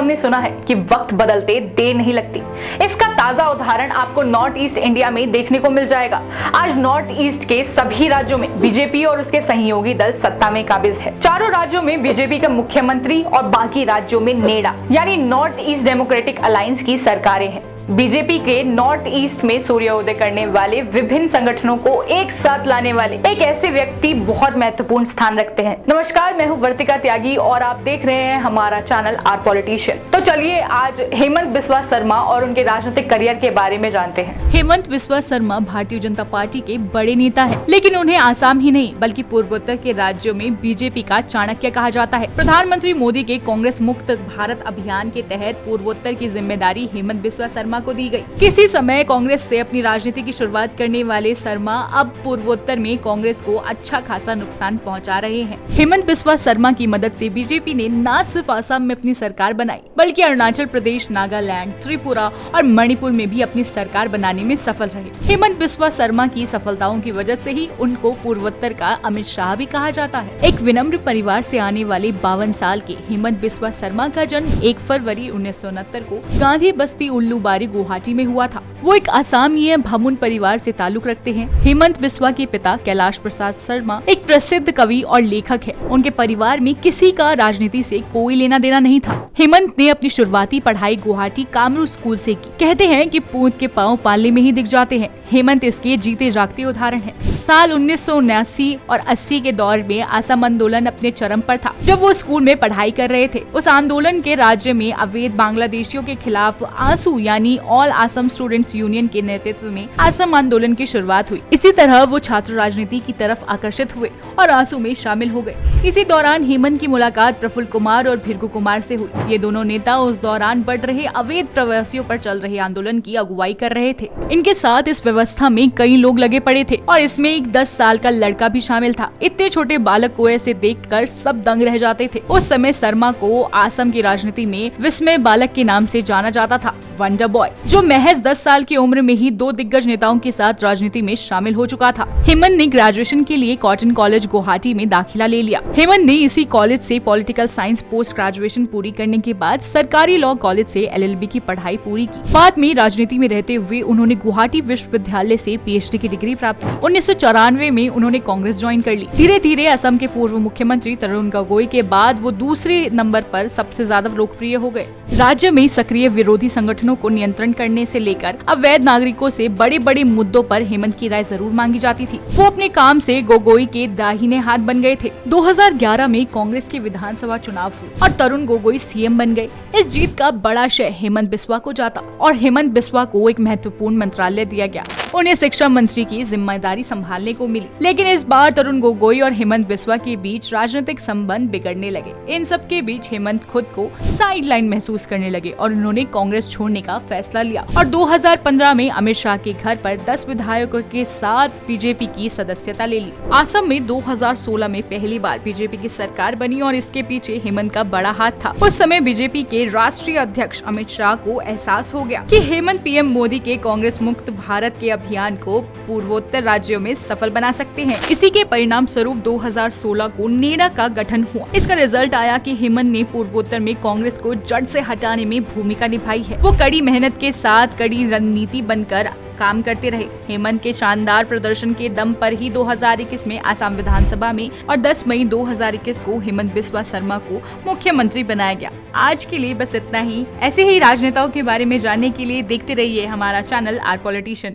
हमने सुना है कि वक्त बदलते देर नहीं लगती। इसका ताजा उदाहरण आपको नॉर्थ ईस्ट इंडिया में देखने को मिल जाएगा। आज नॉर्थ ईस्ट के सभी राज्यों में बीजेपी और उसके सहयोगी दल सत्ता में काबिज है। चारों राज्यों में बीजेपी का मुख्यमंत्री और बाकी राज्यों में नेडा यानी नॉर्थ ईस्ट डेमोक्रेटिक अलायंस की सरकारें हैं। बीजेपी के नॉर्थ ईस्ट में सूर्योदय करने वाले विभिन्न संगठनों को एक साथ लाने वाले एक ऐसे व्यक्ति बहुत महत्वपूर्ण स्थान रखते हैं। नमस्कार, मैं हूं वर्तिका त्यागी और आप देख रहे हैं हमारा चैनल आर पॉलिटिशियन। तो चलिए आज हेमंत बिस्वा शर्मा और उनके राजनीतिक करियर के बारे में जानते हैं। हेमंत बिस्वा शर्मा भारतीय जनता पार्टी के बड़े नेता है, लेकिन उन्हें आसाम ही नहीं बल्कि पूर्वोत्तर के राज्यों में बीजेपी का चाणक्य कहा जाता है। प्रधानमंत्री मोदी के कांग्रेस मुक्त भारत अभियान के तहत पूर्वोत्तर की जिम्मेदारी हेमंत बिस्वा शर्मा को दी गई। किसी समय कांग्रेस से अपनी राजनीति की शुरुआत करने वाले शर्मा अब पूर्वोत्तर में कांग्रेस को अच्छा खासा नुकसान पहुंचा रहे हैं। हेमंत बिस्वा शर्मा की मदद से बीजेपी ने न सिर्फ असम में अपनी सरकार बनाई बल्कि अरुणाचल प्रदेश, नागालैंड, त्रिपुरा और मणिपुर में भी अपनी सरकार बनाने में सफल रहे। हेमंत बिस्वा शर्मा की सफलताओं की वजह से ही उनको पूर्वोत्तर का अमित शाह भी कहा जाता है। एक विनम्र परिवार से आने वाले 52 साल के हेमंत बिस्वा शर्मा का जन्म 1 फरवरी 1969 को गांधी बस्ती उल्लूबारी गुवाहाटी में हुआ था। वो एक असमिया भमुन परिवार से ताल्लुक रखते हैं। हेमंत बिस्वा के पिता कैलाश प्रसाद शर्मा एक प्रसिद्ध कवि और लेखक है। उनके परिवार में किसी का राजनीति से कोई लेना देना नहीं था। हेमंत ने अपनी शुरुआती पढ़ाई गुवाहाटी कामरू स्कूल से की। कहते हैं कि पूत के पांव पालने में ही दिख जाते हैं। हेमंत इसके जीते जागते उदाहरण है। साल 1979 और 80 के दौर में असम आंदोलन अपने चरम पर था। जब वो स्कूल में पढ़ाई कर रहे थे, उस आंदोलन के राज्य में अवैध बांग्लादेशियों के खिलाफ आंसू यानी ऑल असम स्टूडेंट्स यूनियन के नेतृत्व में असम आंदोलन की शुरुआत हुई। इसी तरह वो छात्र राजनीति की तरफ आकर्षित हुए और आंसू में शामिल हो गए। इसी दौरान हेमंत की मुलाकात प्रफुल्ल कुमार और भृगु कुमार से हुई। ये दोनों नेता उस दौरान बढ़ रहे अवैध प्रवासियों पर चल रहे आंदोलन की अगुवाई कर रहे थे। इनके साथ इस व्यवस्था में कई लोग लगे पड़े थे और इसमें एक 10 साल का लड़का भी शामिल था। इतने छोटे बालक को ऐसे देखकर सब दंग रह जाते थे। उस समय शर्मा को असम की राजनीति में विस्मय बालक के नाम से जाना जाता था, वंडर बॉय, जो महज 10 साल की उम्र में ही 2 दिग्गज नेताओं के साथ राजनीति में शामिल हो चुका था। हेमंत ने ग्रेजुएशन के लिए कॉटन कॉलेज गुवाहाटी में दाखिला ले लिया। हेमंत ने इसी कॉलेज से पॉलिटिकल साइंस पोस्ट ग्रेजुएशन पूरी करने के बाद सरकारी लॉ कॉलेज से LLB की पढ़ाई पूरी की। बाद में राजनीति में रहते हुए उन्होंने गुवाहाटी विश्वविद्यालय से PhD की डिग्री प्राप्त की। 1994 में उन्होंने कांग्रेस ज्वाइन कर ली। धीरे धीरे असम के पूर्व मुख्यमंत्री तरुण गोगोई के बाद वो दूसरे नंबर पर सबसे ज्यादा लोकप्रिय हो गए। राज्य में सक्रिय विरोधी संगठनों को नियंत्रण करने से लेकर अवैध नागरिकों से बड़े बड़े मुद्दों पर हेमंत की राय जरूर मांगी जाती थी। वो अपने काम से गोगोई के दाहिने हाथ बन गए थे। 2011 में कांग्रेस के विधानसभा चुनाव हुए और तरुण गोगोई CM बन गए। इस जीत का बड़ा श्रेय हेमंत बिस्वा को जाता और हेमंत बिस्वा को एक महत्वपूर्ण मंत्रालय दिया गया। उन्हें शिक्षा मंत्री की जिम्मेदारी संभालने को मिली। लेकिन इस बार तरुण गोगोई और हेमंत बिस्वा के बीच राजनीतिक संबंध बिगड़ने लगे। इन सब के बीच हेमंत खुद को साइडलाइन महसूस करने लगे और उन्होंने कांग्रेस छोड़ने का फैसला लिया और 2015 में अमित शाह के घर पर 10 विधायकों के साथ बीजेपी की सदस्यता ले ली। असम में 2016 में पहली बार बीजेपी की सरकार बनी और इसके पीछे हेमंत का बड़ा हाथ था। उस समय बीजेपी के राष्ट्रीय अध्यक्ष अमित शाह को एहसास हो गया कि हेमंत PM मोदी के कांग्रेस मुक्त भारत के अभियान को पूर्वोत्तर राज्यों में सफल बना सकते हैं। इसी के परिणाम स्वरूप 2016 को नेडा का गठन हुआ। इसका रिजल्ट आया कि हेमंत ने पूर्वोत्तर में कांग्रेस को जड़ से हटाने में भूमिका निभाई है। वो कड़ी मेहनत के साथ कड़ी रणनीति बनकर काम करते रहे। हेमंत के शानदार प्रदर्शन के दम पर ही 2021 में असम विधानसभा में और 10 मई 2021 को हेमंत बिस्वा शर्मा को मुख्यमंत्री बनाया गया। आज के लिए बस इतना ही। ऐसे ही राजनेताओं के बारे में जानने के लिए देखते रहिए हमारा चैनल आर पॉलिटिशियन।